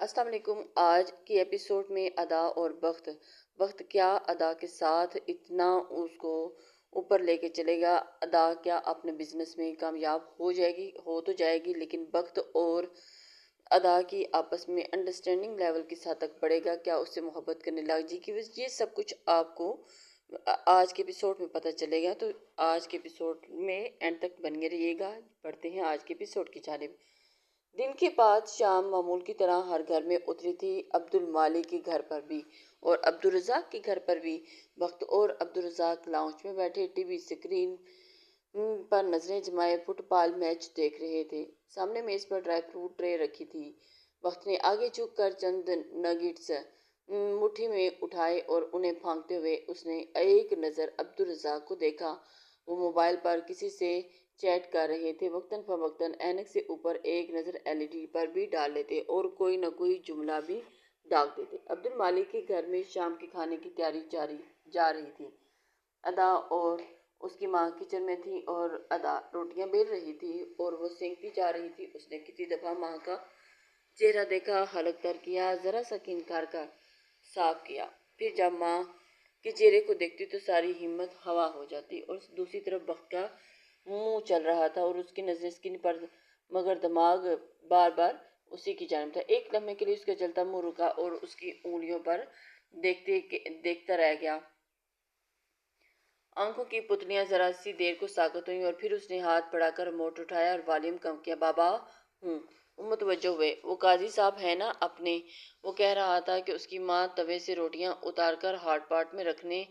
السلام علیکم۔ آج کی ایپیسوڈ میں ادا اور وقت کیا ادا کے ساتھ اتنا اس کو اوپر لے کے چلے گا؟ ادا کیا اپنے بزنس میں کامیاب ہو تو جائے گی، لیکن وقت اور ادا کی آپس میں انڈرسٹینڈنگ لیول کس حد تک بڑھے گا؟ کیا اس سے محبت کرنے لگ جائے گی؟ یہ سب کچھ آپ کو آج کے ایپیسوڈ میں پتہ چلے گا، تو آج کے ایپیسوڈ میں اینڈ تک بنے رہیے گا۔ پڑھتے ہیں آج کے ایپیسوڈ کی جانب۔ دن کے بعد شام معمول کی طرح ہر گھر میں اتری تھی، عبد المالک کے گھر پر بھی اور عبدالرزاق کے گھر پر بھی۔ وقت اور عبدالرزاق لاؤنج میں بیٹھے ٹی وی اسکرین پر نظریں جمائے فٹ بال میچ دیکھ رہے تھے۔ سامنے میز پر ڈرائی فروٹ ٹرے رکھی تھی۔ وقت نے آگے جھک کر چند نگیٹس مٹھی میں اٹھائے اور انہیں پھینکتے ہوئے اس نے ایک نظر عبدالرزاق کو دیکھا۔ وہ موبائل پر کسی سے چیٹ کر رہے تھے۔ وقتاً فوقتاً اینک سے اوپر ایک نظر ایل ای ڈی پر بھی ڈال لیتے اور کوئی نہ کوئی جملہ بھی ڈال دیتے۔ عبد المالک کے گھر میں شام کے کھانے کی تیاری جا رہی تھی۔ ادا اور اس کی ماں کچن میں تھی اور ادا روٹیاں بیل رہی تھی اور وہ سینکتی جا رہی تھی۔ اس نے کتنی دفعہ ماں کا چہرہ دیکھا، حلق تر کیا، ذرا سا کنکار کر صاف کیا۔ پھر جب ماں کے چہرے کو دیکھتی تو ساری ہمت ہوا ہو جاتی۔ اور دوسری طرف وقت کا منہ چل رہا تھا اور اس کی نظریں اسکرین پر، مگر دماغ بار بار اسی کی جانب تھا۔ ایک لمحے کے لیے اس کا چلتا منہ رکا اور اس کی انگلیوں پر دیکھتا رہ گیا۔ آنکھوں کی پتلیاں ذرا سی دیر کو ساکت ہوئیں اور پھر اس نے ہاتھ بڑھا کر ریموٹ اٹھایا اور والیوم کم کیا۔ بابا ہوں۔ وہ متوجہ ہوئے۔ وہ قاضی صاحب ہیں نا اپنے؟ وہ کہہ رہا تھا کہ اس کی ماں توے سے روٹیاں اتار کر ہاٹ پاٹ میں رکھنے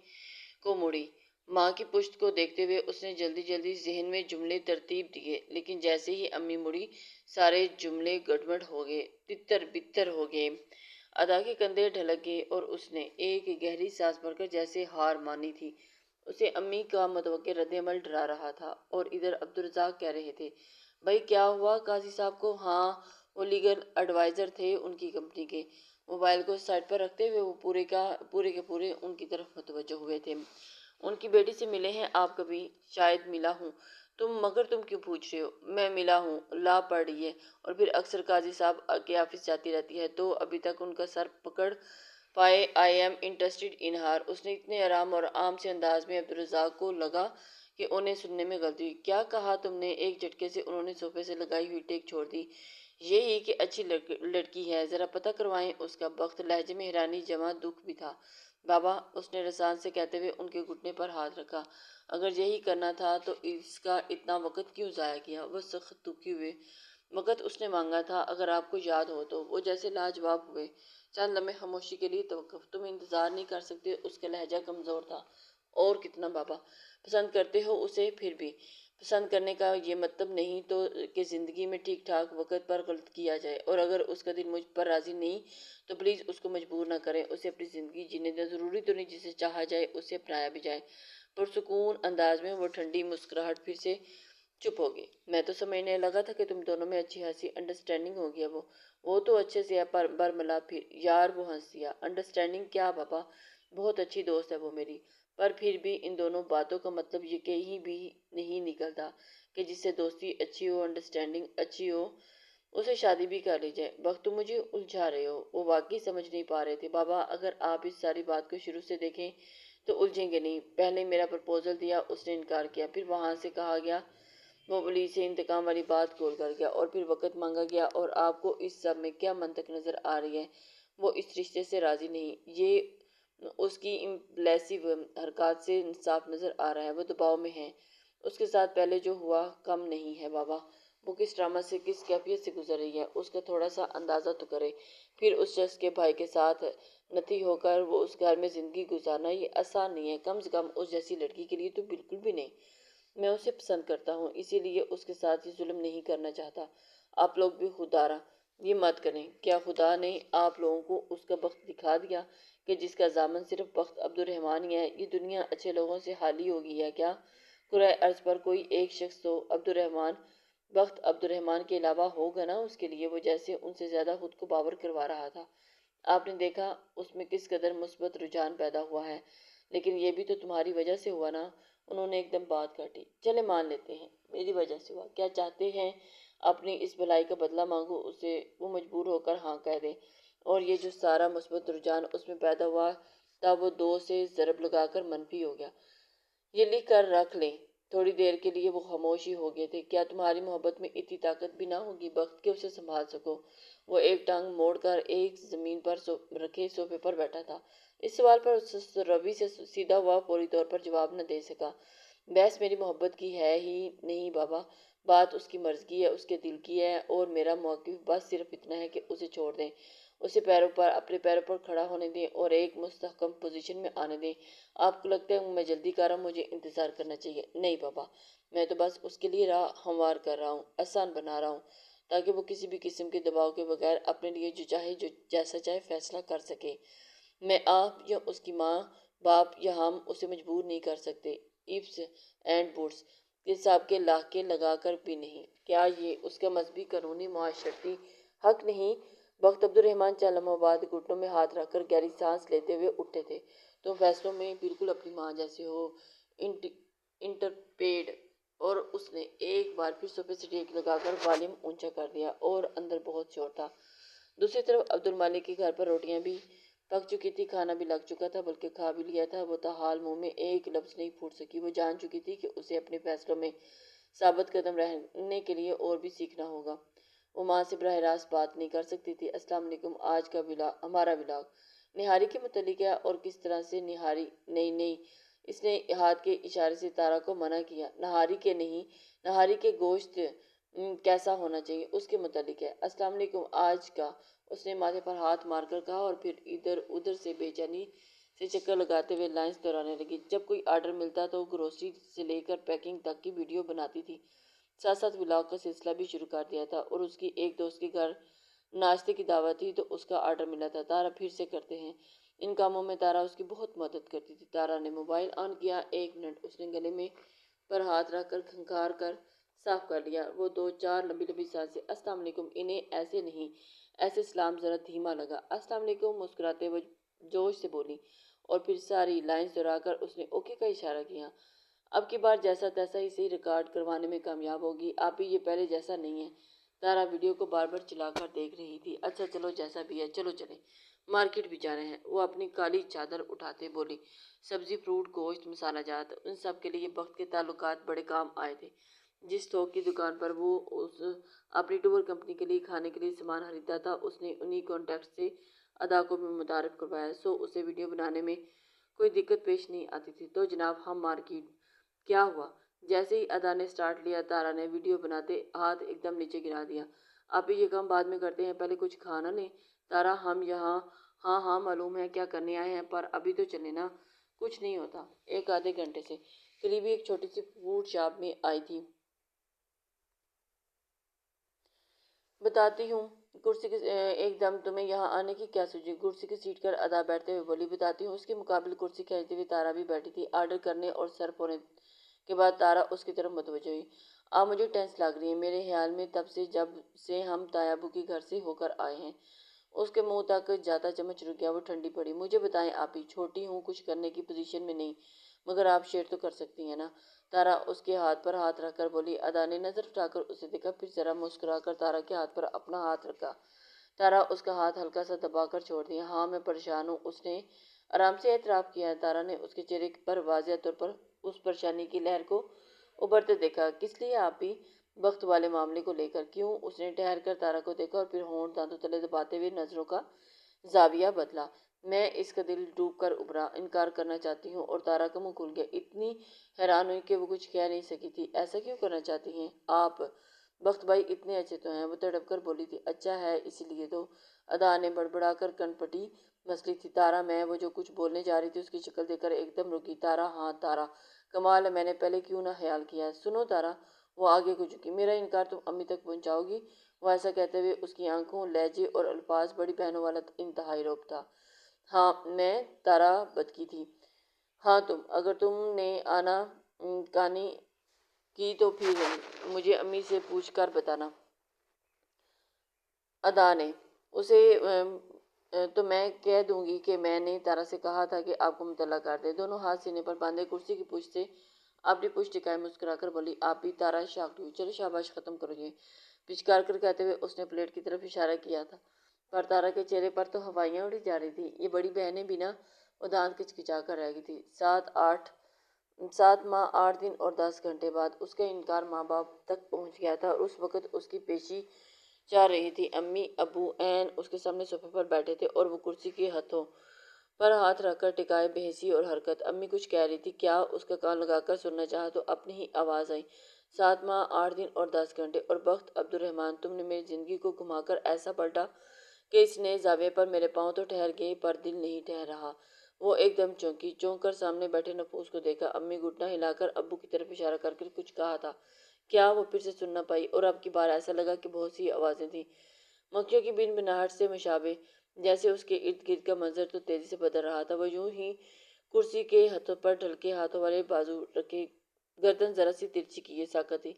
کو مڑی۔ ماں کی پشت کو دیکھتے ہوئے اس نے جلدی جلدی ذہن میں جملے ترتیب دیے، لیکن جیسے ہی امی مڑی سارے جملے گڑبڑ ہو گئے، تتر بتر ہو گئے۔ ادا کے کندھے ڈھلک گئے اور اس نے ایک گہری سانس بھر کر جیسے ہار مانی تھی۔ اسے امی کا متوقع رد عمل ڈرا رہا تھا۔ اور ادھر عبدالرزاق کہہ رہے تھے، بھائی کیا ہوا قاضی صاحب کو؟ ہاں، وہ لیگل ایڈوائزر تھے ان کی کمپنی کے۔ موبائل کو سائڈ پر رکھتے ہوئے وہ پورے کے پورے ان کی طرف متوجہ ہوئے تھے۔ ان کی بیٹی سے ملے ہیں آپ کبھی؟ شاید ملا ہوں۔ مگر تم کیوں پوچھ رہے ہو؟ میں ملا ہوں، لا پڑھ رہی ہے اور پھر اکثر قاضی صاحب کے آفس جاتی رہتی ہے، تو ابھی تک ان کا سر پکڑ پائے۔ آئی ایم انٹرسٹڈ ان ہر۔ اس نے اتنے آرام اور عام سے انداز میں عبدالرزاق کو لگا کہ انہیں سننے میں غلطی ہوئی۔ کیا کہا تم نے؟ ایک جھٹکے سے انہوں نے صوفے سے لگائی ہوئی ٹیک چھوڑ دی۔ یہی کہ اچھی لڑکی ہے، ذرا پتہ کروائیں اس کا۔ وقت لہجے میں حیرانی جمع دکھ بھی تھا۔ بابا، اس نے رسان سے کہتے ہوئے ان کے گھٹنے پر ہاتھ رکھا، اگر یہی کرنا تھا تو اس کا اتنا وقت کیوں ضائع کیا؟ وہ سخت دکھی ہوئے۔ وقت اس نے مانگا تھا، اگر آپ کو یاد ہو تو۔ وہ جیسے لاجواب ہوئے۔ چند لمحے خاموشی کے لیے توقف۔ تم انتظار نہیں کر سکتے؟ اس کا لہجہ کمزور تھا۔ اور کتنا بابا؟ پسند کرتے ہو اسے؟ پھر بھی پسند کرنے کا یہ مطلب نہیں تو کہ زندگی میں ٹھیک ٹھاک وقت پر غلط کیا جائے، اور اگر اس کا دل مجھ پر راضی نہیں تو پلیز اس کو مجبور نہ کریں، اسے اپنی زندگی جینے دیں۔ ضروری تو نہیں جسے چاہا جائے اسے اپنایا بھی جائے۔ پرسکون انداز میں وہ ٹھنڈی مسکراہٹ پھر سے چپ ہو گئی۔ میں تو سمجھنے لگا تھا کہ تم دونوں میں اچھی خاصی انڈرسٹینڈنگ ہوگی۔ وہ تو اچھے سے ہے، پر برملا پھر یار وہ ہنس دیا۔ انڈرسٹینڈنگ کیا بابا؟ بہت اچھی دوست ہے وہ میری۔ پر پھر بھی ان دونوں باتوں کا مطلب یہ کہیں بھی نہیں نکلتا کہ جس سے دوستی اچھی ہو، انڈرسٹینڈنگ اچھی ہو، اسے شادی بھی کر لی جائے۔ وقت تم مجھے الجھا رہے ہو۔ وہ واقعی سمجھ نہیں پا رہے تھے۔ بابا، اگر آپ اس ساری بات کو شروع سے دیکھیں تو الجھیں گے نہیں۔ پہلے میرا پرپوزل دیا، اس نے انکار کیا، پھر وہاں سے کہا گیا، وہ پولیس سے انتقام والی بات کھول کر گیا، اور پھر وقت مانگا گیا، اور آپ کو اس سب میں کیا منطق نظر آ رہی ہے؟ وہ اس رشتے سے راضی نہیں، یہ اس کی امپلسیو حرکات سے صاف نظر آ رہا ہے۔ وہ دباؤ میں ہے۔ اس کے ساتھ پہلے جو ہوا کم نہیں ہے بابا۔ وہ کس ڈرامہ سے، کس کیفیت سے گزر رہی ہے، اس کا تھوڑا سا اندازہ تو کرے۔ پھر اس شخص کے بھائی کے ساتھ نتھی ہو کر وہ اس گھر میں زندگی گزارنا یہ آسان نہیں ہے، کم سے کم اس جیسی لڑکی کے لیے تو بالکل بھی نہیں۔ میں اسے پسند کرتا ہوں، اسی لیے اس کے ساتھ یہ ظلم نہیں کرنا چاہتا۔ آپ لوگ بھی خدارا یہ مت کریں۔ کیا خدا نے آپ لوگوں کو اس کا بخت دکھا دیا کہ جس کا ضامن صرف بخت عبدالرحمن ہی ہے؟ یہ دنیا اچھے لوگوں سے خالی ہو گئی ہے کیا؟ کرۂ ارض پر کوئی ایک شخص تو بخت عبدالرحمن کے علاوہ ہوگا نا اس کے لیے۔ وہ جیسے ان سے زیادہ خود کو باور کروا رہا تھا۔ آپ نے دیکھا اس میں کس قدر مثبت رجحان پیدا ہوا ہے، لیکن یہ بھی تو تمہاری وجہ سے ہوا نا۔ انہوں نے ایک دم بات کاٹی۔ چلے مان لیتے ہیں میری وجہ سے ہوا۔ کیا چاہتے ہیں اپنی اس بھلائی کا بدلہ مانگوں، اسے وہ مجبور ہو کر ہاں کہہ دے، اور یہ جو سارا مثبت رجحان اس میں پیدا ہوا تھا وہ 2 سے ضرب لگا کر منفی ہو گیا۔ یہ لکھ کر رکھ لیں۔ تھوڑی دیر کے لیے وہ خاموش ہی ہو گئے تھے۔ کیا تمہاری محبت میں اتنی طاقت بھی نہ ہوگی بخت کہ اسے سنبھال سکو؟ وہ ایک ٹانگ موڑ کر ایک زمین پر رکھے صوفے پر بیٹھا تھا۔ اس سوال پر اس روی سے سیدھا ہوا فوری طور پر جواب نہ دے سکا۔ بحث میری محبت کی ہے ہی نہیں بابا، بات اس کی مرضی ہے، اس کے دل کی ہے، اور میرا موقف بس صرف اتنا ہے کہ اسے چھوڑ دیں، اسے اپنے پیروں پر کھڑا ہونے دیں اور ایک مستحکم پوزیشن میں آنے دیں۔ آپ کو لگتا ہے میں جلدی کر رہا ہوں، مجھے انتظار کرنا چاہیے؟ نہیں بابا، میں تو بس اس کے لیے راہ ہموار کر رہا ہوں، آسان بنا رہا ہوں، تاکہ وہ کسی بھی قسم کے دباؤ کے بغیر اپنے لیے جو جیسا چاہے فیصلہ کر سکے۔ میں آپ یا اس کی ماں باپ یا ہم اسے مجبور نہیں کر سکتے، ایفز اینڈ بٹس کے سابقے لاکھیں لگا کر بھی نہیں۔ کیا یہ اس کا مذہبی، قانونی، معاشرتی حق نہیں؟ بخت عبد الرحمن چند لمحوں بعد گھٹنوں میں ہاتھ رکھ کر گہری سانس لیتے ہوئے اٹھے تھے۔ تم فیصلوں میں بالکل اپنی ماں جیسے ہو، انٹرپیڈ، اور اس نے ایک بار پھر صوفے سے ٹیک لگا کر والیوم اونچا کر دیا، اور اندر بہت شور تھا۔ دوسری طرف عبد المالک کے گھر پر روٹیاں بھی پک چکی تھی، کھانا بھی لگ چکا تھا، بلکہ کھا بھی لیا تھا۔ وہ تاحال منہ میں ایک لفظ نہیں پھوٹ سکی۔ وہ جان چکی تھی کہ اسے اپنے فیصلوں میں ثابت قدم رہنے کے لیے اور بھی سیکھنا ہوگا۔ وہ ماں سے براہ راست بات نہیں کر سکتی تھی۔ السلام علیکم، آج کا ہمارا ولاگ نہاری کے متعلق ہے، اور کس طرح سے نہاری؟ نہیں، اس نے ہاتھ کے اشارے سے تارا کو منع کیا۔ نہاری کے نہیں، نہاری کے گوشت کیسا ہونا چاہیے اس کے متعلق ہے۔ السلام علیکم، آج کا، اس نے ماتھے پر ہاتھ مار کر کہا، اور پھر ادھر ادھر سے بے چینی سے چکر لگاتے ہوئے لائنز دہرانے لگی۔ جب کوئی آرڈر ملتا تو گروسری سے لے کر پیکنگ تک کی ویڈیو بناتی تھی، ساتھ ساتھ ولاگ کا سلسلہ بھی شروع کر دیا تھا، اور اس کی ایک دوست کے گھر ناشتے کی دعوت تھی تو اس کا آرڈر ملا تھا۔ تارا پھر سے کرتے ہیں ان کاموں میں تارا اس کی بہت مدد کرتی تھی۔ تارا نے موبائل آن کیا۔ 1 منٹ، اس نے گلے میں پر ہاتھ رکھ کر کھنکھار کر صاف کر لیا۔ وہ 2-4 لمبی سانسیں۔ السلام علیکم، انہیں ایسے نہیں، ایسے سلام ذرا دھیما لگا۔ السلام علیکم، مسکراتے وہ جوش سے بولی، اور پھر ساری لائنز دہرا کر اس نے اوکے کا اشارہ کیا۔ اب کی بار جیسا تیسا ہی صحیح ریکارڈ کروانے میں کامیاب ہوگی۔ آپ ہی یہ پہلے جیسا نہیں ہے۔ تارا ویڈیو کو بار بار چلا کر دیکھ رہی تھی۔ اچھا چلو، جیسا بھی ہے، چلو چلیں، مارکیٹ بھی جا رہے ہیں۔ وہ اپنی کالی چادر اٹھاتے بولی۔ سبزی، فروٹ، گوشت، مسالہ جات، ان سب کے لیے بخت کے تعلقات بڑے کام آئے تھے۔ جس تھوک کی دکان پر وہ اپنی ٹور کمپنی کے لیے کھانے کے لیے سامان خریدتا تھا، اس نے انہی کانٹیکٹ سے ادا کو بھی متعارف کروایا، سو اسے ویڈیو بنانے میں کوئی دقت پیش نہیں آتی تھی۔ تو جناب، ہم مارکیٹ۔ کیا ہوا؟ جیسے ہی ادا نے سٹارٹ لیا، تارا نے ویڈیو بناتے ہاتھ ایک دم نیچے گرا دیا۔ آپ یہ کام بعد میں کرتے ہیں، پہلے کچھ کھانا لیں۔ تارا، ہم یہاں ہاں معلوم ہے کیا کرنے آئے ہیں، پر ابھی تو چلیں نا، کچھ نہیں ہوتا۔ 1 آدھے گھنٹے سے قریبی ایک چھوٹی سی فوڈ شاپ میں آئی تھی۔ بتاتی ہوں، کرسی کے ایک دم تمہیں یہاں آنے کی کیا سوچی؟ کرسی کی سیٹ پر ادا بیٹھتے ہوئے بولی۔ بتاتی ہوں۔ اس کے مقابل کرسی کھینچتے ہوئے تارا بھی بیٹھی تھی۔ آرڈر کرنے اور سرو ہونے کے بعد تارا اس کی طرف متوجہ ہوئی۔ آپ مجھے ٹینس لگ رہی ہیں، میرے خیال میں تب سے جب سے ہم تایابو کے گھر سے ہو کر آئے ہیں۔ اس کے منہ تک جاتا چمچ رک گیا، وہ ٹھنڈی پڑی۔ مجھے بتائیں آپ ہی، چھوٹی ہوں، کچھ کرنے کی پوزیشن میں نہیں، مگر آپ شیئر تو کر سکتی ہیں نا؟ تارا اس کے ہاتھ پر ہاتھ رکھ کر بولی۔ ادا نے نظر اٹھا کر اسے دیکھا، پھر ذرا مسکرا کر تارا کے ہاتھ پر اپنا ہاتھ رکھا۔ تارا اس کا ہاتھ ہلکا سا دبا کر چھوڑ دیا۔ ہاں، میں پریشان ہوں، اس نے آرام سے اعتراف کیا۔ تارا نے اس کے چہرے پر واضح طور پر اس پریشانی کی لہر کو ابھرتے دیکھا۔ کس لیے آپ ہی؟ بخت والے معاملے کو لے کر۔ کیوں؟ اس نے ٹھہر کر تارا کو دیکھا، اور پھر ہونٹ دانتوں تلے دباتے ہوئے نظروں کا زاویہ بدلا۔ میں اس کا دل ڈوب کر ابھرا، انکار کرنا چاہتی ہوں۔ اور تارا کا منہ کھل گیا، اتنی حیران ہوئی کہ وہ کچھ کہہ نہیں سکی تھی۔ ایسا کیوں کرنا چاہتی ہیں آپ؟ بخت بھائی اتنے اچھے تو ہیں، وہ تڑپ کر بولی تھی۔ اچھا ہے، اسی لیے تو۔ ادا نے بڑبڑا کر کن پٹی مسلی تھی۔ تارا، میں وہ جو کچھ بولنے جا رہی تھی اس کی شکل دیکھ کر ایک دم رکی۔ تارا، ہاں تارا، کمال ہے، میں نے پہلے کیوں نہ خیال کیا۔ سنو تارا، وہ آگے کو جھکی، میرا انکار تم امی تک پہنچاؤ گی؟ وہ ایسا کہتے ہوئے اس کی آنکھوں، لہجے اور الفاظ بڑی بہنوں والا انتہائی رعب تھا۔ ہاں میں، تارا بدکی تھی۔ ہاں تم، اگر تم نے آنا کانی کی تو پھر مجھے امی سے پوچھ کر بتانا۔ ادا نے اسے تو میں کہہ دوں گی کہ میں نے تارا سے کہا تھا کہ آپ کو مطلع کر دے۔ دونوں ہاتھ سینے پر باندھے کرسی کی پشت سے اپنی پشت ٹکائے مسکرا کر بولی۔ آپ بھی؟ تارا شاکڈ ہوئی۔ چلو شاباش، ختم کرو یہ۔ پچکار کر کہتے ہوئے اس نے پلیٹ کی طرف اشارہ کیا تھا، پر تارا کے چہرے پر تو ہوائیاں اڑی جا رہی تھی۔ یہ بڑی بہنیں بھی نہ اداس کچکچا کر رہ گئی تھی۔ 7 ماہ 8 دن اور 10 گھنٹے بعد اس کا انکار ماں باپ تک پہنچ گیا تھا اور اس وقت اس کی پیشی چاہ رہی تھی۔ امی ابو عین اس کے سامنے صوفے پر بیٹھے تھے اور وہ کرسی کے ہتھوں پر ہاتھ رکھ کر ٹکائے بے حسی اور حرکت۔ امی کچھ کہہ رہی تھی، کیا اس کا کان لگا کر سننا چاہا تو اپنی ہی آواز آئی، 7 ماہ 8 دن اور 10 گھنٹے اور بخت عبدالرحمن، تم نے میری زندگی کو گھما کر ایسا پلٹا کہ اس نئے زاویے پر میرے پاؤں تو ٹھہر گئے پر دل نہیں ٹھہر رہا۔ وہ ایک دم چونکی، چونک کر سامنے بیٹھے نفوس کو دیکھا۔ امی گھٹنا ہلا کر ابو کی طرف اشارہ کر کے کچھ کہا تھا، کیا وہ پھر سے سن نہ پائی اور اب کی بار ایسا لگا کہ بہت سی آوازیں تھیں، مکھیوں کی بن بناہٹ سے مشابہ، جیسے اس کے ارد گرد کا منظر تو تیزی سے بدل رہا تھا۔ وہ یوں ہی کرسی کے ہتھوں پر ڈھلکے ہاتھوں والے بازو رکھے، گردن ذرا سی ترچھی کیے ساکت تھی۔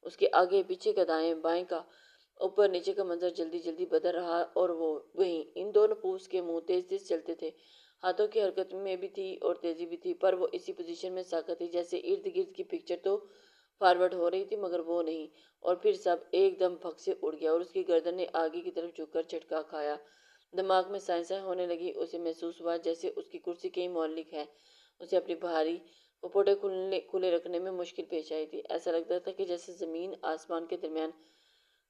اس کے آگے پیچھے کا دائیں بائیں کا اوپر نیچے کا منظر جلدی جلدی بدل رہا اور وہیں ان دو نفوس کے منہ تیز تیز چلتے تھے۔ ہاتھوں کی حرکت میں بھی تھی اور تیزی بھی تھی، پر وہ اسی پوزیشن میں ساکت تھی، جیسے ارد گرد کی پکچر تو فارورڈ ہو رہی تھی مگر وہ نہیں۔ اور پھر سب ایک دم پھک سے اڑ گیا اور اس کی گردن نے آگے کی طرف جھک کر جھٹکا کھایا۔ دماغ میں سائیں سائیں ہونے لگی۔ اسے محسوس ہوا جیسے اس کی کرسی کہیں معلق ہے۔ اسے اپنی بھاری پپوٹے کھلے رکھنے میں مشکل پیش آئی تھی۔ ایسا لگتا تھا کہ جیسے زمین آسمان کے درمیان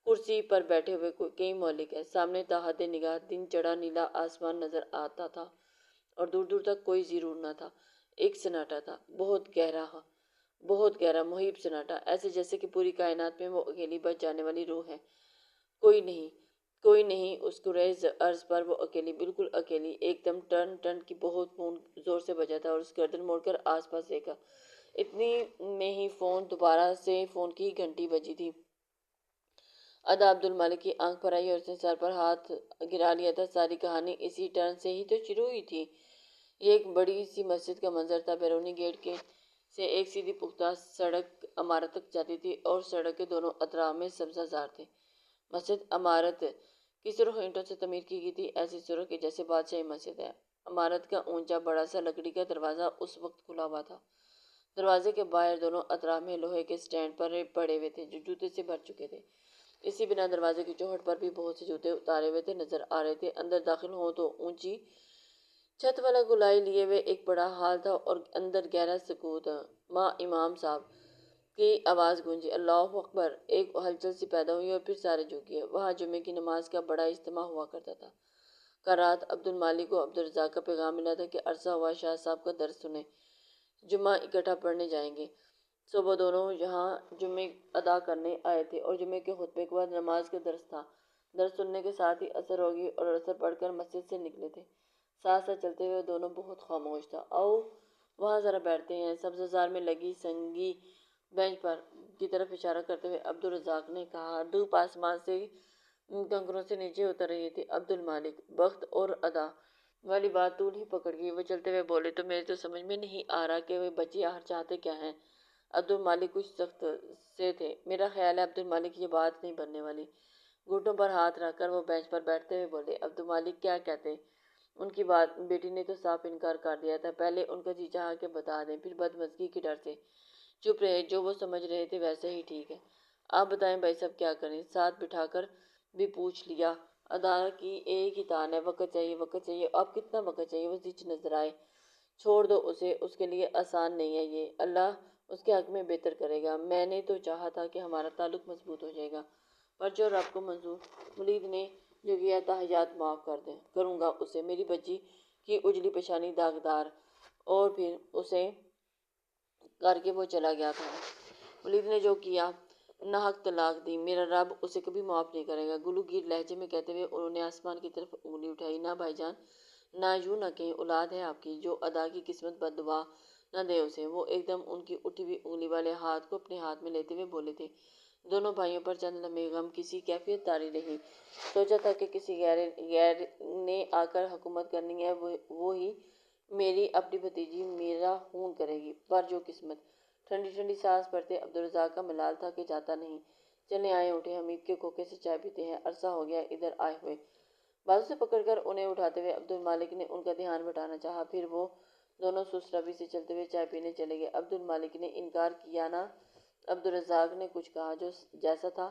کرسی پر بیٹھے ہوئے کئی معلق ہیں۔ سامنے تا حد نگاہ دن چڑھا نیلا آسمان نظر آتا تھا اور دور دور تک کوئی زیرور نہ تھا۔ ایک سناٹا تھا، بہت گہرا محیب سناٹا، ایسے جیسے کہ پوری کائنات میں وہ اکیلی بچ جانے والی روح ہے۔ کوئی نہیں اس کرۂ ارض پر، وہ اکیلی، بالکل اکیلی۔ ایک دم ٹن ٹن کی بہت فون زور سے بجا تھا اور اس گردن موڑ کر آس پاس دیکھا۔ اتنی میں ہی دوبارہ سے فون کی گھنٹی بجی تھی۔ ادا عبدالمالک کی آنکھ پر آئی اور اس نے سر پر ہاتھ گرا لیا تھا۔ ساری کہانی اسی ٹرن سے ہی تو شروع ہوئی تھی۔ یہ ایک بڑی سی مسجد کا منظر تھا۔ بیرونی گیٹ سے ایک سیدھی پختہ سڑک عمارت تک جاتی تھی اور سڑک کے دونوں اطراف میں سبزہ زار تھے۔ مسجد عمارت کی سرخ اینٹوں سے تعمیر کی گئی تھی، ایسی سرخ کہ جیسے بادشاہی مسجد ہے۔ عمارت کا اونچا بڑا سا لکڑی کا دروازہ اس وقت کھلا ہوا تھا۔ دروازے کے باہر دونوں اطراف میں لوہے کے سٹینڈ پر پڑے ہوئے تھے جو جوتے سے بھر چکے تھے۔ اسی بنا دروازے کی چوکھٹ پر بھی بہت سے جوتے اتارے ہوئے تھے نظر آ رہے تھے۔ اندر داخل ہوں تو اونچی چھت والا گولائی لیے ہوئے ایک بڑا ہال تھا اور اندر گہرا سکوت۔ ماں امام صاحب کی آواز گونجی، اللہ اکبر! ایک ہلچل سی پیدا ہوئی اور پھر سارے جھک گئے۔ وہاں جمعے کی نماز کا بڑا اجتماع ہوا کرتا تھا۔ کل رات عبدالمالک کو عبدالرزاق کا پیغام ملا تھا کہ عرصہ ہوا شاہ صاحب کا درس سنیں، جمعہ اکٹھا پڑھنے جائیں گے۔ صبح دونوں یہاں جمعے ادا کرنے آئے تھے اور جمعے کے خطبے کے بعد نماز کا درس تھا۔ درس سننے کے ساتھ ہی عصر ہو گئی اور عصر پڑھ کر مسجد سے نکلے تھے۔ ساتھ ساتھ چلتے ہوئے دونوں بہت خاموش تھا۔ آؤ وہاں ذرا بیٹھتے ہیں، سبزہ زار میں لگی سنگی بینچ پر کی طرف اشارہ کرتے ہوئے عبدالرزاق نے کہا۔ دھوپ آسمان سے کنکروں سے نیچے اتر رہی تھی۔ عبدالمالک، بخت اور ادا والی بات طول ہی پکڑ گئی۔ وہ چلتے ہوئے بولے، تو میرے تو سمجھ میں نہیں آ رہا کہ وہ بچے آخر چاہتے کیا ہیں۔ عبدالمالک کچھ سخت سے تھے۔ میرا خیال ہے عبدالمالک یہ بات نہیں بننے والی۔ گھٹنوں پر ہاتھ رکھ کر وہ بینچ پر بیٹھتے ہوئے بولے، عبدالمالک کیا کہتے؟ ان کی بیٹی نے تو صاف انکار کر دیا تھا۔ پہلے ان کا جی چاہا کہ بتا دیں، پھر بدمزگی کے ڈر سے چپ رہے۔ جو وہ سمجھ رہے تھے ویسا ہی ٹھیک ہے۔ آپ بتائیں بھائی صاحب کیا کریں؟ ساتھ بٹھا کر بھی پوچھ لیا۔ ادا کی ایک ہی تان ہے، وقت چاہیے، وقت چاہیے۔ اب کتنا وقت چاہیے؟ وہ زچ نظر آئے۔ چھوڑ دو اسے، اس کے لیے آسان نہیں ہے یہ۔ اللہ اس کے حق میں بہتر کرے گا۔ میں نے تو چاہا تھا کہ ہمارا تعلق مضبوط ہو جائے گا، پر جو رب کو منظور۔ ولید نے جو کیا تحیات معاف کروں گا اسے۔ میری بچی کی اجلی پیشانی داغدار، اور پھر اسے کر کے وہ چلا گیا تھا۔ ولید نے جو کیا، ناحق طلاق دی، میرا رب اسے کبھی معاف نہیں کرے گا۔ گلو گیر لہجے میں کہتے ہوئے انہوں نے آسمان کی طرف انگلی اٹھائی۔ نہ بھائی جان، نہ یوں نہ کہیں، اولاد ہے آپ کی، جو ادا کی قسمت بد دعا نہ دے اسے۔ وہ ایک دم ان کی اٹھی ہوئی انگلی والے ہاتھ کو اپنے ہاتھ میں لیتے ہوئے بولے تھے۔ دونوں بھائیوں پر چند لمحے غم کی سی کیفیت طاری رہی۔ سوچا تھا کہ کسی غیر نے آ کر حکومت کرنی ہے، وہی میری اپنی بھتیجی میرا خون کرے گی، پر جو قسمت۔ ٹھنڈی ٹھنڈی سانس بھرتے عبدالرزاق کا ملال تھا کہ جاتا نہیں۔ چلیں آئیں اٹھیں، حمید کے کھوکے سے چائے پیتے ہیں، عرصہ ہو گیا ادھر آئے ہوئے۔ بازو سے پکڑ کر انہیں اٹھاتے ہوئے عبدالمالک نے ان کا دھیان بٹانا چاہا، پھر وہ دونوں سست روی سے چلتے ہوئے چائے پینے چلے گئے۔ عبدالمالک نے انکار کیا نہ عبدالرزاق نے کچھ کہا، جو جیسا تھا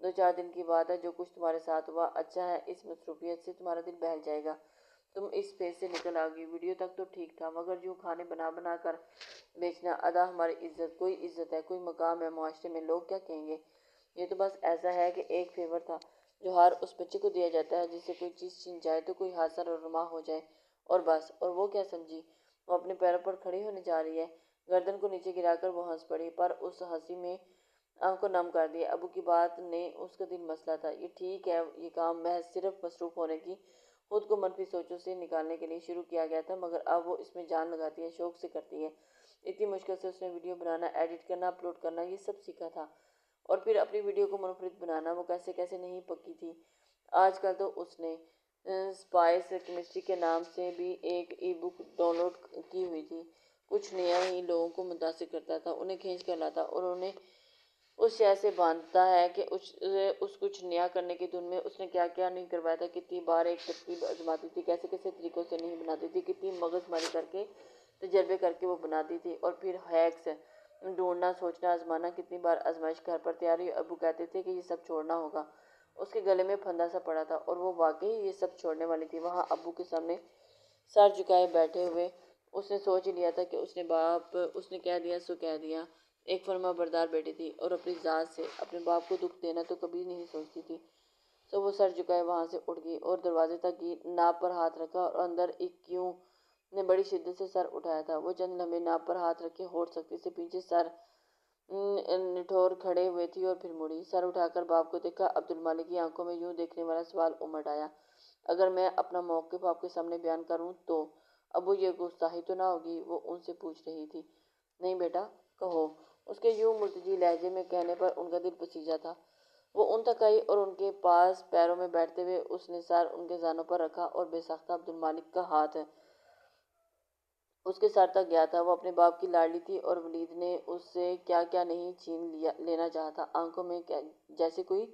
2-4 دن کی بات ہے، جو کچھ تمہارے ساتھ ہوا اچھا ہے، اس مصروفیت سے تمہارا دل بہل جائے گا، تم اس پیج سے نکل آؤگی۔ ویڈیو تک تو ٹھیک تھا، مگر یوں کھانے بنا بنا کر بیچنا، ادا ہماری عزت ہے، کوئی مقام ہے معاشرے میں، لوگ کیا کہیں گے؟ یہ تو بس ایسا ہے کہ ایک فیور تھا جو ہر اس بچے کو دیا جاتا ہے جس سے کوئی چیز چھن جائے تو کوئی حادثہ رونما ہو جائے، اور بس۔ اور وہ کیا سمجھی؟ وہ اپنے پیروں پر کھڑی ہونے جا رہی ہے۔ گردن کو نیچے گرا کر وہ ہنس پڑی، پر اس ہنسی میں آنکھ کو نم کر دیا۔ ابو کی بات نے اس کا دل مسلا تھا۔ یہ ٹھیک ہے، یہ کام محض صرف مصروف ہونے کی، خود کو منفی سوچوں سے نکالنے کے لیے شروع کیا گیا تھا، مگر اب وہ اس میں جان لگاتی ہے، شوق سے کرتی ہے۔ اتنی مشکل سے اس نے ویڈیو بنانا، ایڈٹ کرنا، اپلوڈ کرنا، یہ سب سیکھا تھا، اور پھر اپنی ویڈیو کو منفرد بنانا، وہ کیسے کیسے نہیں پکی تھی۔ آج کل تو اس نے اسپائس کیمسٹری کے نام سے بھی ایک ای بک ڈاؤن لوڈ کی ہوئی تھی۔ کچھ نیا ہی لوگوں کو متاثر کرتا تھا، انہیں کھینچ کر لاتا اور انہیں اس شے سے باندھتا ہے کہ اس کچھ نیا کرنے کی دھن میں اس نے کیا کیا نہیں کروایا تھا، کتنی بار ایک ترکیب آزماتی تھی، کیسے کیسے طریقوں سے نہیں بناتی تھی، کتنی مغز ماری کر کے، تجربے کر کے وہ بناتی تھی، اور پھر ہیکس ڈھونڈنا، سوچنا، آزمانا، کتنی بار آزمائش گھر پر تیار ہوئی۔ ابو کہتے تھے کہ یہ سب چھوڑنا ہوگا۔ اس کے گلے میں پھندا سا پڑا تھا، اور وہ واقعی یہ سب چھوڑنے والی تھی۔ وہاں ابو کے سامنے سر جھکائے بیٹھے ہوئے اس نے سوچ ہی لیا تھا کہ اس نے کہہ دیا سو کہہ دیا، ایک فرما بردار بیٹی تھی، اور اپنی ذات سے اپنے باپ کو دکھ دینا تو کبھی نہیں سوچتی تھی۔ تو وہ سر جھکائے وہاں سے اٹھ گئی اور دروازے تک گئی، ناپ پر ہاتھ رکھا، اور اندر ایک کیوں نے بڑی شدت سے سر اٹھایا تھا۔ وہ چند لمحے ناپ پر ہاتھ رکھے ہوٹ سکتی سے پیچھے سر نٹھور کھڑے ہوئے تھی، اور پھر مڑی، سر اٹھا کر باپ کو دیکھا۔ عبدالمالک کی آنکھوں میں یوں دیکھنے والا سوال امڑ آیا، اگر میں اپنا موقف آپ کے سامنے بیان کروں تو ابو یہ گستاخی تو نہ ہوگی؟ وہ ان سے پوچھ رہی تھی۔ نہیں بیٹا، کہو۔ اس کے یوں مرتجی لہجے میں کہنے پر ان کا دل پسیجا تھا۔ وہ ان تک آئی اور ان کے پاس پیروں میں بیٹھتے ہوئے اس نے سر ان کے زانوں پر رکھا، اور بے ساختہ عبدالمالک کا ہاتھ اس کے سر تک گیا تھا۔ وہ اپنے باپ کی لاڈلی تھی، اور ولید نے اس سے کیا کیا نہیں چھین لینا چاہا تھا۔ آنکھوں میں جیسے کوئی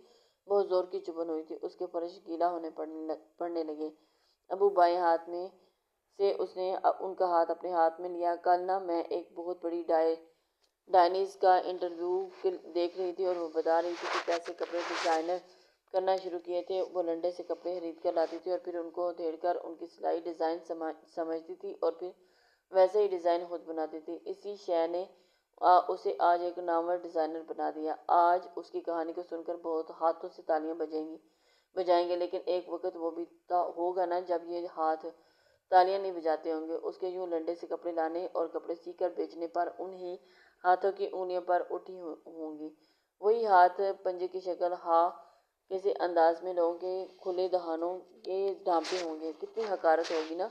بہت زور کی چبھن ہوئی تھی، اس کے فرش گیلا ہونے پڑنے لگے۔ ابو بائیں ہاتھ میں سے اس نے ان کا ہاتھ اپنے ہاتھ میں لیا۔ کل نہ میں ایک بہت بڑی ڈائنیز کا انٹرویو دیکھ رہی تھی، اور وہ بتا رہی تھی کہ کیسے کپڑے ڈیزائن کرنا شروع کیے تھے۔ وہ لنڈے سے کپڑے خرید کر لاتی تھی، اور پھر ان کو دھیڑ کر ان کی سلائی ڈیزائن سمجھتی تھی، اور پھر ویسے ہی ڈیزائن خود بناتی تھی۔ اسی شے نے اسے آج ایک نامور ڈیزائنر بنا دیا۔ آج اس کی کہانی کو سن کر بہت ہاتھوں سے تالیاں بجائیں گے، لیکن ایک وقت وہ بھی ہوگا نا جب یہ ہاتھ تالیاں نہیں بجاتے ہوں گے۔ اس کے یوں لنڈے سے کپڑے لانے اور کپڑے سی کر بیچنے پر انہی ہاتھوں کی انگلیوں پر اٹھی ہوں گی، وہی ہاتھ پنجے کی شکل کسی انداز میں لوگوں کے کھلے دہانوں کے ڈھانپے ہوں گے۔ کتنی حقارت ہوگی نا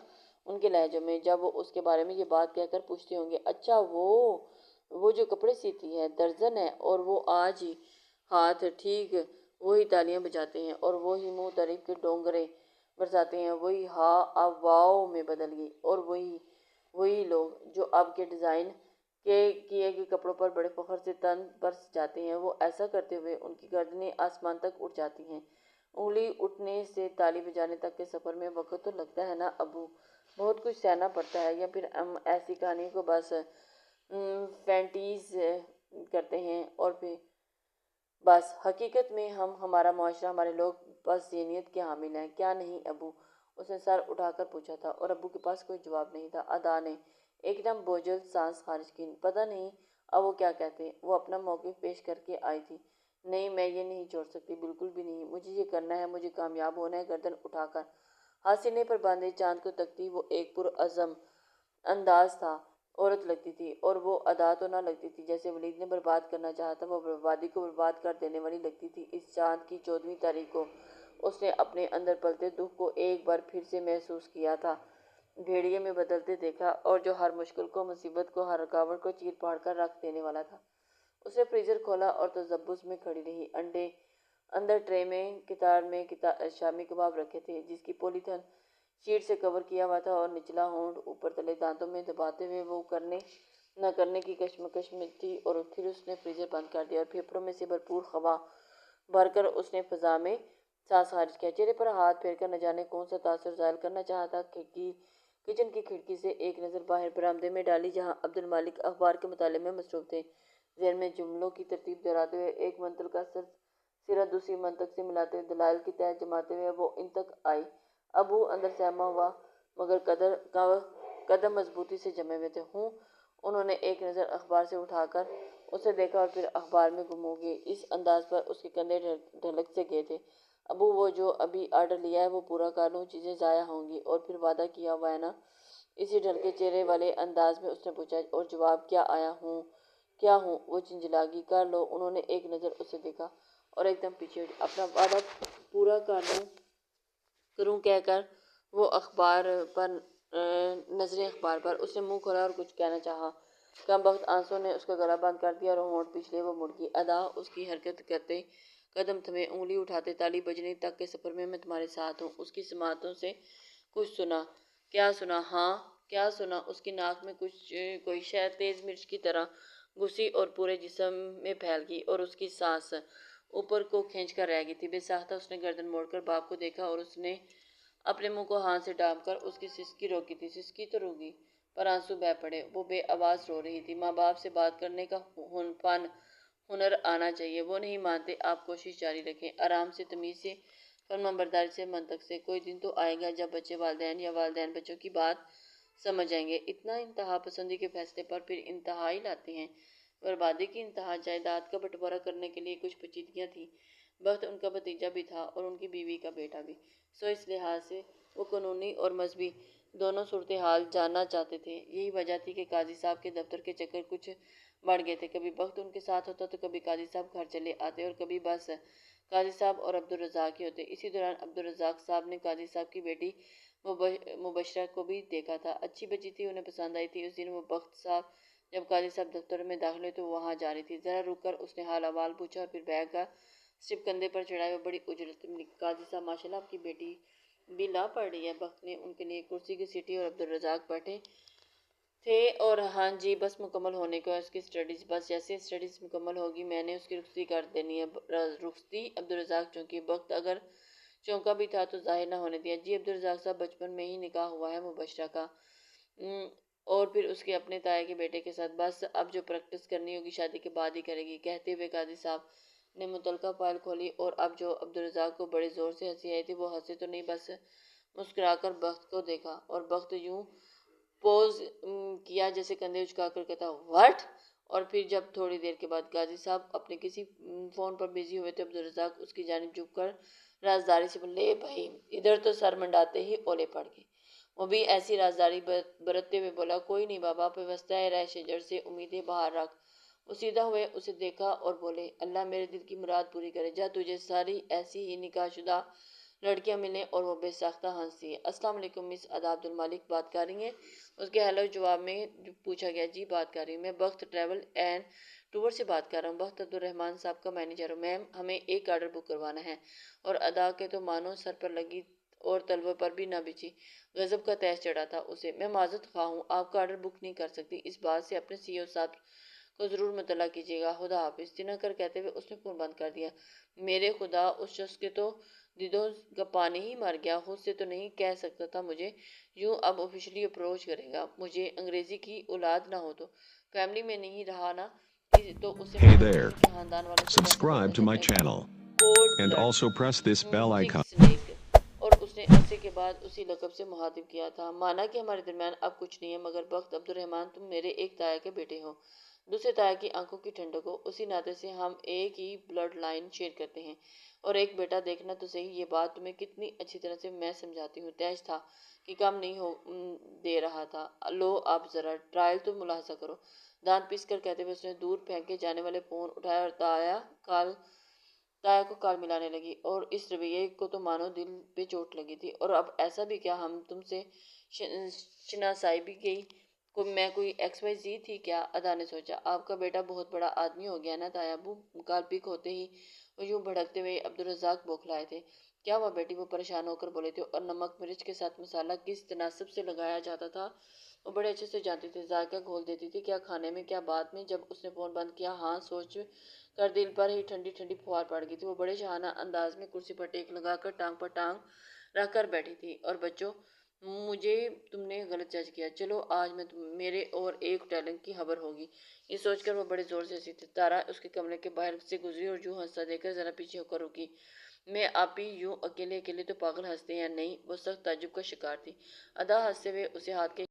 ان کے لہجوں میں جب وہ اس کے بارے میں یہ بات کہہ کر پوچھتے ہوں گے، اچھا وہ جو کپڑے سیتی ہے، درزن ہے، اور وہ آج ہاتھ ٹھیک وہی تالیاں بجاتے ہیں، اور وہی منہ تعریف کے ڈونگرے برساتے ہیں، وہی ہاں اب واؤ میں بدل گئی، اور وہی لوگ جو اب کے ڈیزائن کیے گئے کپڑوں پر بڑے فخر سے تن برس جاتے ہیں، وہ ایسا کرتے ہوئے ان کی گردنیں آسمان تک اٹھ جاتی ہیں۔ انگلی اٹھنے سے تالی بجانے تک کے سفر میں وقت تو لگتا ہے نا ابو، بہت کچھ سہنا پڑتا ہے، یا پھر ہم ایسی کہانی کو بس فینٹیز کرتے ہیں، اور پھر بس حقیقت میں ہمارا معاشرہ، ہمارے لوگ بس ذہنیت کے حامل ہیں، کیا نہیں ابو؟ اس نے سر اٹھا کر پوچھا تھا، اور ابو کے پاس کوئی جواب نہیں تھا۔ ادا نے ایک دم بوجھل سانس خارج کی۔ پتہ نہیں اب وہ کیا کہتے۔ وہ اپنا موقف پیش کر کے آئی تھی۔ نہیں، میں یہ نہیں چھوڑ سکتی، بالکل بھی نہیں، مجھے یہ کرنا ہے، مجھے کامیاب ہونا ہے۔ گردن اٹھا کر ہاتھ سینے پر باندھے چاند کو تکتی وہ ایک پرعزم انداز تھا عورت لگتی تھی، اور وہ ادا تو نہ لگتی تھی جیسے ولید نے برباد کرنا چاہا تھا، وہ بربادی کو برباد کر دینے والی لگتی تھی۔ اس چاند کی 14ویں تاریخ کو اس نے اپنے اندر پلتے دکھ کو ایک بار پھر سے محسوس کیا تھا، بھیڑیے میں بدلتے دیکھا، اور جو ہر مشکل کو، مصیبت کو، ہر رکاوٹ کو چیر پاڑ کر رکھ دینے والا تھا۔ اس نے فریزر کھولا اور تذبذب میں کھڑی رہی۔ انڈے اندر ٹرے میں قطار میں شامی کباب رکھے تھے، جس کی پولیتھین شیٹ سے کور کیا ہوا تھا، اور نچلا ہونٹ اوپر تلے دانتوں میں دباتے ہوئے وہ کرنے نہ کرنے کی کشمکش میں تھی، اور پھر اس نے فریزر بند کر دیا، اور پھیپھڑوں میں سے بھرپور ہوا بھر کر اس نے فضا میں سانس خارج کیا۔ چہرے پر ہاتھ پھیر کر نہ جانے کون سا تاثر ظاہر کرنا چاہا تھا۔ کچن کی کھڑکی سے ایک نظر باہر برآمدے میں ڈالی، جہاں عبدالمالک اخبار کے مطالعے میں مصروف تھے، ذہن میں جملوں کی ترتیب دہراتے ہوئے ایک منتر کا سیرت دوسری منطق سے ملاتے ہوئے دلائل کی تہہ جماتے ہوئے وہ ان تک آئی۔ اب وہ اندر سہما ہوا مگر قدم مضبوطی سے جمے ہوئے تھے۔ ہوں۔ انہوں نے ایک نظر اخبار سے اٹھا کر اسے دیکھا اور پھر اخبار میں گم ہو گئے۔ اس انداز پر اس کے کندھے ڈھلک سے گئے تھے۔ ابو وہ جو ابھی آرڈر لیا ہے وہ پورا کر لوں، چیزیں ضائع ہوں گی۔ اور پھر وعدہ کیا ہوا ہے نا؟ اسی ڈھلکے چہرے والے انداز میں اس نے پوچھا۔ اور جواب کیا آیا؟ ہوں۔ کیا ہوں؟ وہ جھنجھلا گئی۔ کر لو۔ انہوں نے ایک نظر اسے دیکھا اور ایک دم پیچھے ہٹی۔ اپنا وعدہ پورا کروں کہہ کر وہ اخبار پر نظریں اخبار پر اس نے منہ کھولا اور کچھ کہنا چاہا۔ کم بخت آنسوں نے اس کا گلا بند کر دیا اور ہونٹ پچھلے وہ مڑ گئی۔ ادا اس کی حرکت کرتے قدم تھمے، انگلی اٹھاتے تالی بجنے تک کے سفر میں تمہارے ساتھ ہوں۔ اس کی سماعتوں سے کچھ سنا؟ کیا سنا؟ ہاں کیا سنا؟ اس کی ناک میں کوئی شے تیز مرچ کی طرح گھسی اور پورے جسم میں پھیل گئی اور اس کی سانس اوپر کو کھینچ کر رہ گئی تھی۔ بے ساختہ اس نے گردن موڑ کر باپ کو دیکھا اور اس نے اپنے منہ کو ہاتھ سے ڈھانپ کر اس کی سسکی روکی تھی۔ سسکی تو روکی پر آنسو بہہ پڑے۔ وہ بے آواز رو رہی تھی۔ ماں باپ سے بات کرنے کا ہنر آنا چاہیے۔ وہ نہیں مانتے؟ آپ کوشش جاری رکھیں، آرام سے، تمیز سے، فرمانبرداری سے، منطق سے۔ کوئی دن تو آئے گا جب بچے والدین یا والدین بچوں کی بات سمجھ جائیں گے۔ اتنا انتہا پسندی کے فیصلے پر پھر انتہا ہی لاتے ہیں۔ بربادی کی انتہا۔ جائیداد کا بٹوارا کرنے کے لیے کچھ پیچیدگیاں تھیں۔ بخت ان کا بھتیجا بھی تھا اور ان کی بیوی کا بیٹا بھی، سو اس لحاظ سے وہ قانونی اور مذہبی دونوں صورتحال جاننا چاہتے تھے۔ یہی وجہ تھی کہ قاضی صاحب کے دفتر کے چکر کچھ بڑھ گئے تھے۔ کبھی بخت ان کے ساتھ ہوتا تو کبھی قاضی صاحب گھر چلے آتے اور کبھی بس قاضی صاحب اور عبدالرزاق ہی ہوتے۔ اسی دوران عبدالرزاق صاحب نے قاضی صاحب کی بیٹی مبشرہ کو بھی دیکھا تھا۔ اچھی بچی تھی، انہیں پسند آئی تھی۔ اس دن وہ بخت صاحب جب قاضی صاحب دفتر میں داخل ہوئے تو وہ وہاں جا رہی تھی۔ ذرا رک کر اس نے حال احوال پوچھا اور پھر بیگ کا اسٹرپ کندھے پر چڑھائے وہ بڑی اجلت میں نکلی۔ قاضی صاحب ماشاءاللہ آپ کی بیٹی بھی لا پڑھ رہی ہے۔ بخت نے ان کے لیے کرسی کی سیٹی اور عبدالرزاق بیٹھے تھے اور ہاں جی بس مکمل ہونے کو ہے اس کی اسٹڈیز، بس جیسے اسٹڈیز مکمل ہوگی میں نے اس کی رخصتی کر دینی ہے۔ رخصتی؟ عبدالرزاق چونکی۔ بخت اگر چونکا بھی تھا تو ظاہر نہ ہونے دیا۔ جی عبدالرزاق صاحب بچپن میں ہی نکاح ہوا ہے مبشرہ کا، اور پھر اس کے اپنے تایا کے بیٹے کے ساتھ۔ بس اب جو پریکٹس کرنی ہوگی شادی کے بعد ہی کرے گی۔ کہتے ہوئے قاضی صاحب نے متعلقہ فائل کھولی اور اب جو عبدالرزاق کو بڑے زور سے ہنسی آئی تھی وہ ہنسے تو نہیں، بس مسکرا کر بخت کو دیکھا اور بخت یوں پوز کیا جیسے کندھے اچکا کر کہتا واٹ؟ اور پھر جب تھوڑی دیر کے بعد قاضی صاحب اپنے کسی فون پر بزی ہوئے تو عبدالرزاق اس کی جانب جھک کر رازداری سے بولے، لے بھائی ادھر تو سر منڈاتے ہی اولے پڑ گئے۔ وہ بھی ایسی رازداری برتتے ہوئے بولا، کوئی نہیں بابا، پیوستہ رہ شجر سے امیدیں باہر رکھ۔ وہ سیدھا ہوئے اسے دیکھا اور بولے، اللہ میرے دل کی مراد پوری کرے، جا تجھے ساری ایسی ہی نکاح شدہ لڑکیاں ملیں۔ اور وہ بے ساختہ ہنس دیے۔ السلام علیکم مس ادا عبدالمالک بات کر رہی ہیں؟ اس کے ہیلو جواب میں پوچھا گیا۔ جی بات کر رہی ہوں، میں بخت ٹریول اینڈ ٹور سے بات کر رہا ہوں۔ بخت عبدالرحمن صاحب کا مینیجر ہوں۔ میم ہمیں ایک آرڈر بک کروانا ہے۔ اور ادا کے تو مانو سر پر لگی اور تلووں پر بھی نہ بچھی، غضب کا تیش چڑھا تھا اسے۔ میں معذرت خواہ ہوں، آپ کا آرڈر بک نہیں کر سکتی، اس بات سے اپنے سی او صاحب کو ضرور مطلع کیجیے گا، خدا حافظ۔ دنا کر کہتے ہوئے اس نے فون بند کر دیا۔ میرے خدا، اس شخص کے تو دیدوں کا پانی ہی مر گیا، خود سے تو نہیں کہہ سکتا تھا مجھے یوں اب آفیشلی اپروچ کرے گا۔ مجھے انگریزی کی اولاد نہ ہو تو فیملی میں نہیں رہا نا، تو اسے Hey محبت there, کرنے کے خاندان والوں سے بہتر subscribe ہوتا to ہے my کہ channel cold and blood also press this bell تھک icon. سنیک۔ اور اس نے عرصے کے بعد اسی لقب سے مخاطب کیا تھا۔ مانا کہ ہمارے درمیان اب کچھ نہیں ہے، مگر بخت عبدالرحمن تم میرے ایک تایا کے بیٹے ہو، دوسرے تایا کی آنکھوں کی ٹھنڈک ہو، اسی ناطے سے ہم ایک ہی بلڈ لائن شیئر کرتے ہیں، اور ایک بیٹا دیکھنا تو صحیح، یہ بات تمہیں کتنی اچھی طرح سے میں سمجھاتی ہوں۔ تیش تھا کہ کم نہیں دے رہا تھا۔ لو آپ ذرا ٹرائل تو ملاحظہ کرو۔ دانت پیس کر کہتے ہوئے اس نے دور پھینکے جانے والے فون اٹھایا اور تایا کو کال ملانے لگی، اور اس رویے کو تو مانو دل پہ چوٹ لگی تھی۔ اور اب ایسا بھی کیا ہم تم سے شناسائی بھی گئی، میں کوئی ایکس وائی زی تھی کیا؟ ادا نے سوچا، آپ کا بیٹا بہت بڑا آدمی ہو گیا نا تایا ابو؟ کال پک ہوتے ہی وہ یوں بھڑکتے ہوئے عبدالرزاق بوکھلائے تھے۔ کیا ہوا بیٹی؟ وہ پریشان ہو کر بولے تھے۔ اور نمک مرچ کے ساتھ مسالہ کس تناسب سے لگایا جاتا تھا وہ بڑے اچھے سے جانتی تھی، ذائقہ گھول دیتی تھی، کیا کھانے میں کیا بات میں۔ جب اس نے فون بند کیا، ہاں سوچ کر دل پر ہی ٹھنڈی ٹھنڈی پھوار پڑ گئی تھی۔ وہ بڑے شاہانہ انداز میں کرسی پر ٹیک لگا کر ٹانگ پر ٹانگ رکھ کر بیٹھی تھی۔ اور بچوں مجھے تم نے غلط جج کیا، چلو آج میرے اور ایک ٹیلنگ کی خبر ہوگی۔ یہ سوچ کر وہ بڑے زور سے ہنسی تھی۔ تارا اس کے کمرے کے باہر سے گزری اور جو ہنستا دیکھ کر ذرا پیچھے ہو کر رکی۔ میں آپ بھی یوں اکیلے اکیلے تو پاگل ہنستے ہیں نہیں؟ وہ سخت تعجب کا شکار تھی۔ ادا ہنستے ہوئے اسے ہاتھ کے